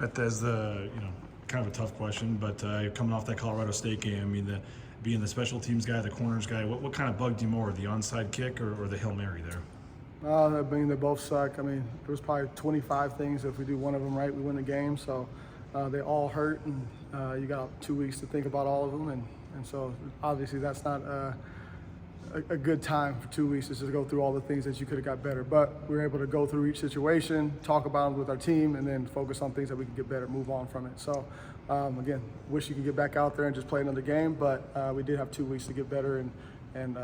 That is kind of a tough question, but coming off that Colorado State game, I mean, being the special teams guy, the corners guy, what kind of bugged you more, the onside kick or the Hail Mary there? I mean, they both suck. I mean, there was probably 25 things. If we do one of them right, we win the game. So they all hurt, and you got 2 weeks to think about all of them. And so obviously that's not a good time for 2 weeks to just go through all the things that you could have got better. But we were able to go through each situation, talk about them with our team, and then focus on things that we can get better, move on from it. So again, wish you could get back out there and just play another game, but we did have 2 weeks to get better and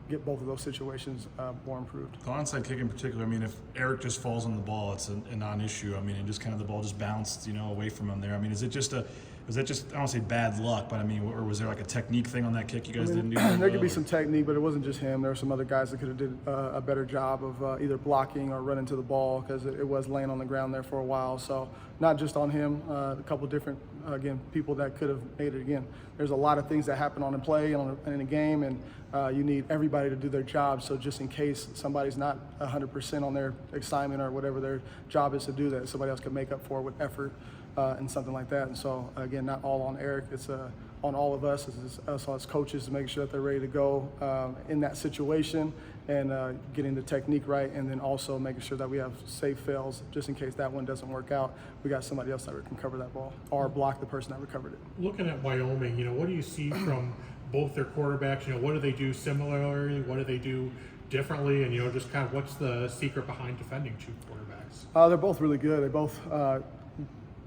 get both of those situations more improved. The onside kick in particular, I mean, if Eric just falls on the ball, it's a non-issue. I mean, and just kind of the ball just bounced, away from him there. I mean, was that just, I don't want to say bad luck, but I mean, or was there like a technique thing on that kick you guys didn't do? There could be some technique, but it wasn't just him. There were some other guys that could have did a better job of either blocking or running to the ball because it was laying on the ground there for a while. So not just on him, a couple different, people that could have made it again. There's a lot of things that happen on a play, in a game, and you need everybody to do their job. So just in case somebody's not 100% on their assignment or whatever their job is to do that, somebody else can make up for it with effort and something like that. And so, again, not all on Eric. It's on all of us, us as coaches, to make sure that they're ready to go in that situation and getting the technique right, and then also making sure that we have safe fails just in case that one doesn't work out. We got somebody else that can cover that ball or block the person that recovered it. Looking at Wyoming, what do you see from both their quarterbacks? What do they do similarly? What do they do differently? And, just kind of what's the secret behind defending two quarterbacks? They're both really good. They both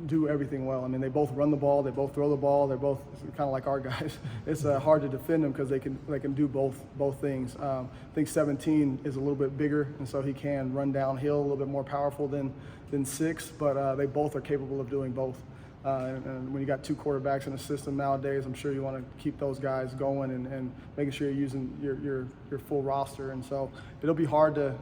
do everything well. I mean, they both run the ball, they both throw the ball, they're both kind of like our guys. It's hard to defend them because they can do both things. I think 17 is a little bit bigger, and so he can run downhill a little bit more powerful than 6, but they both are capable of doing both. And when you got two quarterbacks in the system nowadays, I'm sure you want to keep those guys going and making sure you're using your full roster. And so it'll be hard to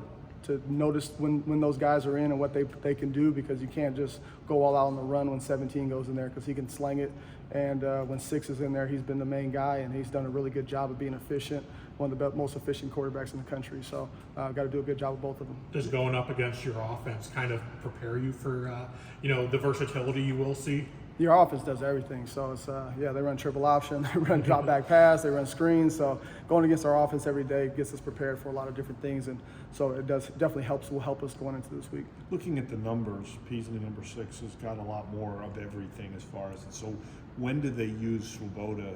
notice when those guys are in and what they can do, because you can't just go all out on the run when 17 goes in there, because he can sling it. And when 6 is in there, he's been the main guy, and he's done a really good job of being efficient, one of the most efficient quarterbacks in the country. So got to do a good job with both of them. Does going up against your offense kind of prepare you for, the versatility you will see? Your offense does everything. So it's, they run triple option, they run drop back pass, they run screens. So going against our offense every day gets us prepared for a lot of different things. And so it definitely will help us going into this week. Looking at the numbers, Peasley number 6 has got a lot more of everything as far as, so when do they use Swoboda?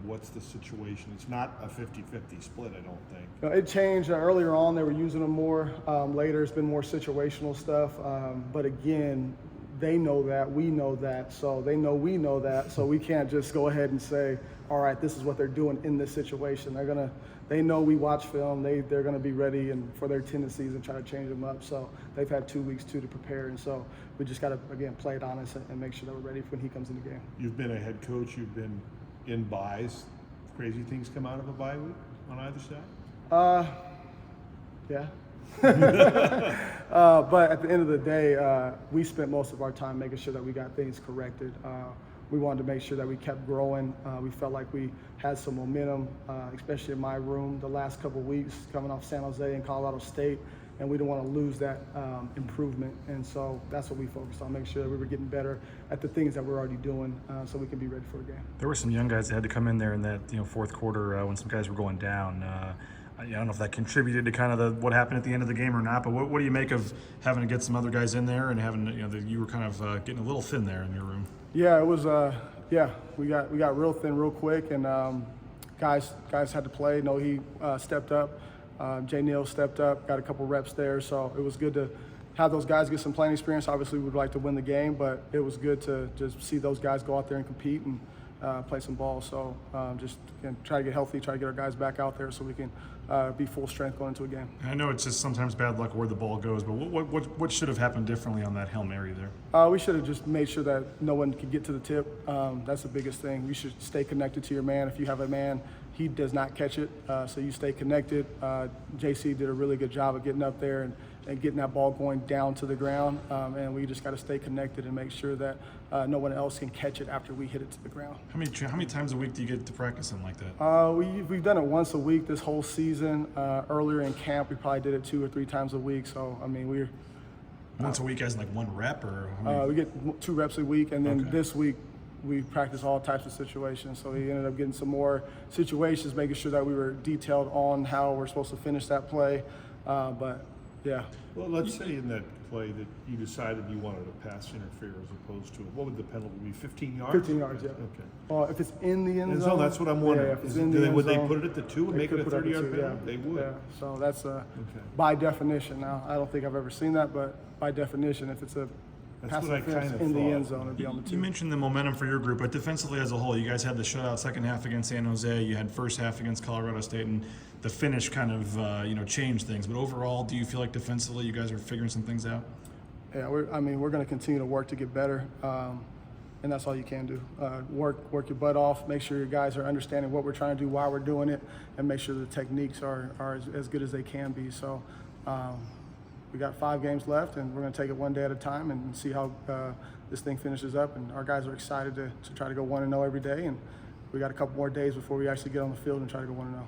What's the situation? It's not a 50-50 split, I don't think. It changed. Earlier on, they were using them more. Later, it's been more situational stuff. But again, they know that, we know that, so they know we know that, so we can't just go ahead and say, all right, this is what they're doing in this situation. They know we watch film, they're gonna be ready and for their tendencies and try to change them up. So they've had 2 weeks to prepare, and so we just gotta, again, play it honest and make sure that we're ready when he comes in the game. You've been a head coach, you've been in byes. Crazy things come out of a bye week on either side? Yeah. But at the end of the day, we spent most of our time making sure that we got things corrected. We wanted to make sure that we kept growing. We felt like we had some momentum, especially in my room the last couple of weeks coming off San Jose and Colorado State, and we didn't want to lose that improvement. And so that's what we focused on, making sure that we were getting better at the things that we're already doing so we can be ready for a game. There were some young guys that had to come in there in that fourth quarter when some guys were going down. I don't know if that contributed to kind of what happened at the end of the game or not, but what do you make of having to get some other guys in there and having you were kind of getting a little thin there in your room? Yeah, it was. We got real thin real quick, and guys had to play. No, he stepped up. Jay Neal stepped up, got a couple reps there, so it was good to have those guys get some playing experience. Obviously, we would like to win the game, but it was good to just see those guys go out there and compete and play some ball. So just try to get healthy, try to get our guys back out there so we can be full strength going into a game. I know it's just sometimes bad luck where the ball goes, but what should have happened differently on that Hail Mary there? We should have just made sure that no one could get to the tip. That's the biggest thing. You should stay connected to your man. If you have a man, he does not catch it, so you stay connected. JC did a really good job of getting up there and getting that ball going down to the ground, and we just got to stay connected and make sure that no one else can catch it after we hit it to the ground. How many times a week do you get to practice something like that? We've done it once a week this whole season. Earlier in camp, we probably did it 2 or 3 times a week. So I mean, Once a week, as in like 1 rep, or I mean, We get 2 reps a week, and then Okay. this week we practice all types of situations. So we ended up getting some more situations, making sure that we were detailed on how we're supposed to finish that play. But yeah, Well, let's say in that play that you decided you wanted a pass interfere as opposed to, what would the penalty be, 15 yards? 15 yards, yeah. Okay. Well, if it's in the end And zone, so that's what I'm wondering. Yeah, if it's Is in it- the end would they zone, put it at the 2 and they make it a could put up 30-yard two, yeah. penalty? They would. Yeah, so that's Okay. by definition. Now, I don't think I've ever seen that, but by definition, if it's a That's pass what I interference kinda in the thought. end zone, it'd be on the 2. you mentioned the momentum for your group, but defensively as a whole, you guys had the shutout second half against San Jose. You had first half against Colorado State, and the finish kind of changed things. But overall, do you feel like defensively you guys are figuring some things out? Yeah, we're going to continue to work to get better, and that's all you can do. Work your butt off. Make sure your guys are understanding what we're trying to do, why we're doing it, and make sure the techniques are as good as they can be. So we got 5 games left, and we're going to take it one day at a time and see how this thing finishes up. And our guys are excited to try to go 1-0 every day, and we got a couple more days before we actually get on the field and try to go 1-0.